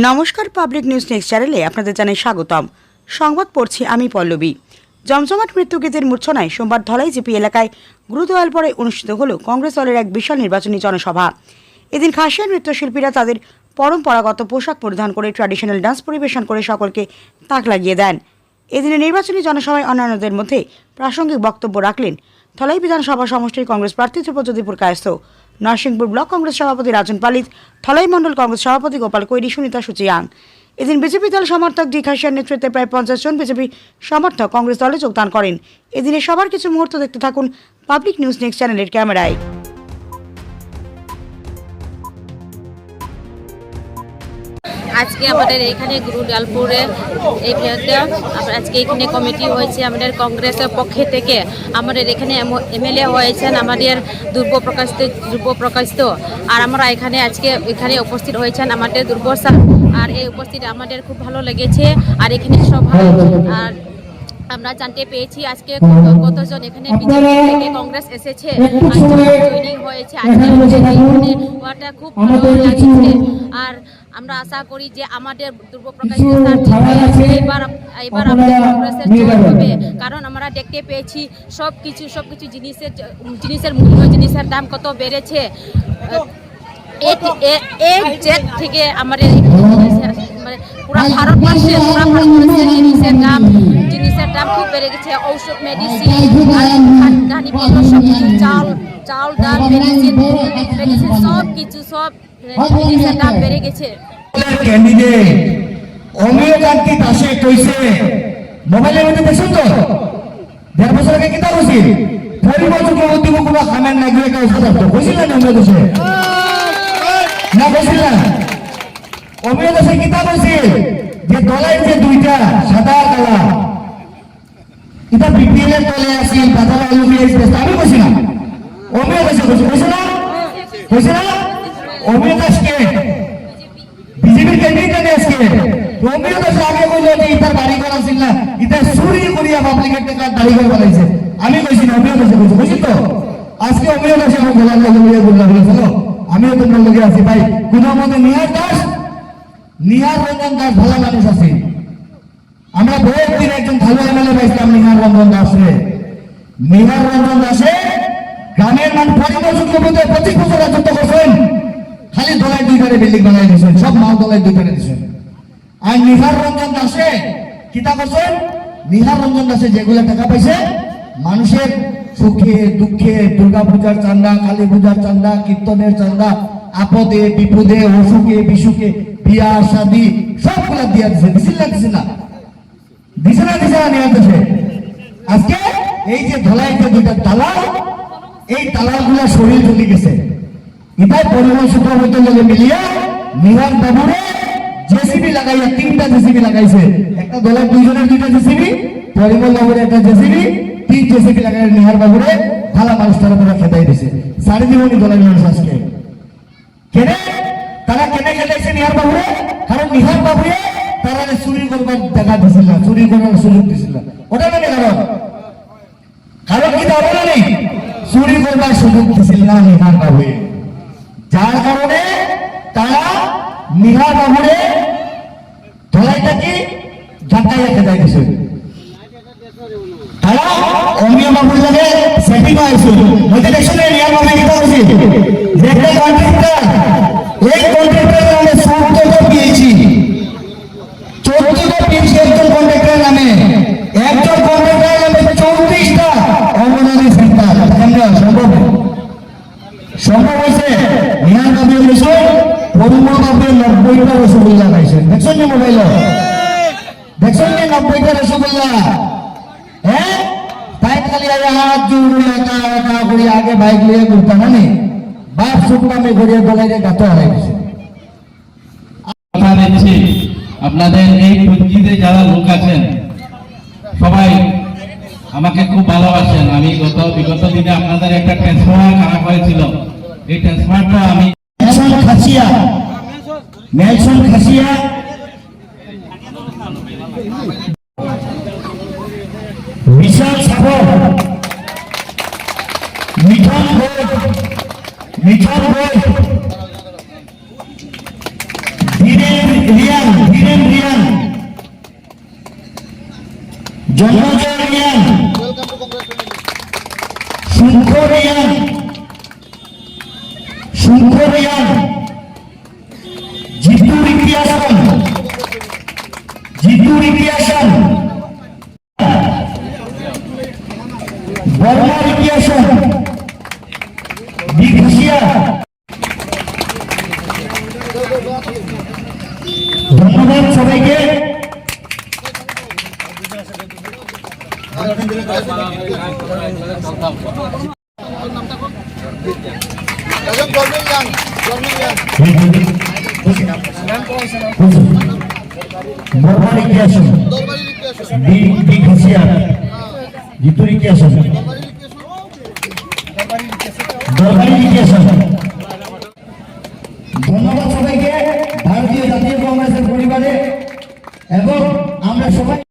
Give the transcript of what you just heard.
নমস্কার, public news next চ্যানেলে আপনাদের জানাই স্বাগতম। সংবাদ পড়ছি আমি পল্লবী। জমজমাট মৃত্যুগীতের মূর্ছনায় সোমবার ধলাই জিপি এলাকায় গুরুদয়ালপুরে অনুষ্ঠিত হল কংগ্রেস দলের এক বিশাল নির্বাচনী জনসভা। এদিন খাসিয়া নৃত্যশিল্পীরা তাদের পরম্পরাগত পোশাক পরিধান করে ট্র্যাডিশনাল ডান্স পরিবেশন করে সকলকে তাক লাগিয়ে দেন। এদিনের নির্বাচনী জনসভায় অন্যান্যদের মধ্যে প্রাসঙ্গিক বক্তব্য রাখলেন ধলাই বিধানসভা সমষ্টির কংগ্রেস প্রার্থী ধ্রুপদীপুর কায়স্থ, নরসিংপুর ব্লক কংগ্রেস সভাপতি রাজন পালিত, ধলাই মণ্ডল কংগ্রেস সভাপতি গোপাল কৈরি, সুনিতা সুচিয়াং। এদিন বিজেপি দল সমর্থক ডি খাসিয়ার নেতৃত্বে প্রায় 50 জন বিজেপি সমর্থক কংগ্রেস দলে যোগদান করেন। এদিনের সবার কিছু মুহূর্ত দেখতে থাকুন পাবলিক নিউজ নেক্সট চ্যানেলের ক্যামেরায়। আজকে আমাদের এখানে গুরুদয়ালপুরে এই আজকে এখানে কমিটি হয়েছে আমাদের কংগ্রেসের পক্ষে থেকে। আমাদের এখানে এমএলএ হয়েছেন আমাদের ধ্রুবপ্রকাশ, আর আমরা এখানে উপস্থিত হয়েছেন আমাদের দুর্ব স্যার। আর এই উপস্থিত আমাদের খুব ভালো লেগেছে। আর এখানে সবাই আর আমরা জানতে পেরেছি আজকে কতজন এখানে বিজেপি থেকে কংগ্রেস এসেছে, জয়েনিং হয়েছে। আজকে ওটা খুব ভালো লাগছে। আর আমরা আশা করি যে আমাদের ধ্রুবপ্রকাশ স্যার এবার আমাদের কংগ্রেসের জয় হবে, কারণ আমরা দেখতে পেয়েছি সব কিছু জিনিসের মূল্য, জিনিসের দাম কত বেড়েছে। থেকে আমাদের মানে পুরো ভারতবর্ষের জিনিসের দাম খুব বেড়ে গেছে। ঔষধ, মেডিসিন, খাদ্যপণ্য, সব কিছু, চাল, ডাল, মেডিসিন সব কিছু, সব জিনিসের দাম বেড়ে গেছে। ক্যান্ডিডেট অমিয়কান্তি দাসে কইছে মোবাইলের মধ্যে দেখছেন তো 1.5 বছর আগে কিতা কইছিল পরিবর্তন উদ্যোগ কোনো খামের না গিয়ে কাজ করতে কইছিল না অমিয় দাসে না কইছিল না। অমিয় দাসে কিতা কইছিল যে দলাই যে দুইটা সাদা কালা এটা বিপিএল এর দলে আছে বাদল আলু দিয়ে আমি কইছি না, অমিয় দাসে কইছে না অমিয় দাসকে বিজেপির ক্যান্ডিডেট আজকে অমিয় দাস আগে কইলো যে ইতার বাড়ি করা ছিল না, ইতা চুরি করিয়া পাবলিকের টাকা বাড়ি করে বানাইছে। আমি কইছি না, অমিয় দাসে কইছি তো। আজকে অমিয় দাসে আমার গলার লগে লইয়া বললাম চলো আমিও তোমার লগে আছি ভাই। কোনো মতে নিহার রঞ্জন দাস ভালো মানুষ আছে। আমরা বহুত দিন একজন ভালো এমএলএ পাইছিলাম নিহার রঞ্জন দাসে গ্রামের মান পরিবর্তন করতে 25 বছর রাজত্ব করছেন। খালি দলাই 2 বিল্ডিং বানাই দিয়েছেন, সব মাল দলাই 2 দিয়েছেন। আর নিহার রঞ্জন দাসে কিতা করছেন? নিহার রঞ্জন দাসে যেগুলো টাকা পাইছে মানুষের সুখে দুঃখে, দুর্গা পূজার চান্দা, কালী পূজার চান্দা, কীর্তনের চান্দা, আপদে বিপদে, অসুখে বিসুখে, বিয়া শাদী সবগুলা দিয়া দিছে। দিছে না নিহার দাসে। আজকে এই যে ধলাই যে 2টা দালাল, এই দালালগুলা শরীর চলে গেছে। এটাই পরিবহন সুপ্রমন্ত্রীর লগে মিলিয়ে নিহার বাবুরে জেসিবি লাগাইয়া 3টা জেসিবি লাগাইছে। একটা দলের 2 জনের 2টা জেসিবি, পরিমল বাবুরে একটা জেসিবি, 3 জেসিবি লাগাই নিহার বাবুরে ভালো মানুষটার উপরে খেদাই দিছে। সারি জীবনী দলের মানুষ আজকে তারা কেনে খেদাইছে নিহার বাবুরে? কারণ নিহার বাবুরে তারা চুরি করবার দেখা দিছিল না, চুরি করার সুযোগ দিছিল না। ওটা মানে কারণ কি তা বলে নেই, চুরি করবার সুযোগ দিছিল না নিহার বাবুরে। যার কারণে তারা নিহার বাবুরে ধলাইটাকে ধাক্কাইয়া খেদাই দিছে। তারা অমিয় বাবুর লাগে সেটিং হয়েছে। মধ্যে দেখছেন নিহার বাবু কিতা হয়েছে যে একটা কন্ট্রাক্টর, এই কন্ট্রাক্টরের নামে 14টা পেয়েছি, 14টা পেয়েছি একজন কন্ট্রাক্টরের নামে। একজন কন্ট্রাক্টরের নামে 34টা অনুদানের সেন্টার। সম্ভব হয়েছে নিহার বাবুর বিষয় পরিমল বাবুর 90টা রসগোল্লা খাইছেন। দেখছেন না মোবাইল? দেখছেন না 90টা রসগোল্লা? হ্যাঁ, তাই খালি হাত জুড়ে একা করি আগে বাইক লিয়ে ঘুরতাম না, বাপ শুকনামে ঘুরিয়ে দলাইরে গাতো হারাই দিছে। আপনাদের এই পঞ্জিতে যারা লোক আছেন সবাই আমাকে খুব ভালোবাসেন। আমি বিগত দিনে আপনাদের একটা ট্রান্সফার খারাপ হয়েছিল, এই ট্রান্সফারটা আমি নেলসন খাসিয়া বিশাল সাগর মিঠন বই ধীরে রিয়া জন্মজয় রিয়ান, শঙ্কর রিয়ান, শঙ্কর রিয়ান, জিতু রিকিয়াসন, জিতু রিকিয়াসন, বর্মা রিকিয়াসন, বিঘুষিয়া। ধন্যবাদ সবাইকে। বর্মা রিকিয়াসন, বিঘুষিয়া, জিতু রিকিয়াসন, দরবারি রিকিয়াসন। ধন্যবাদ সবাইকে, ভারতীয় জাতীয় কংগ্রেসের পরিবারে, এবং আমরা সবাই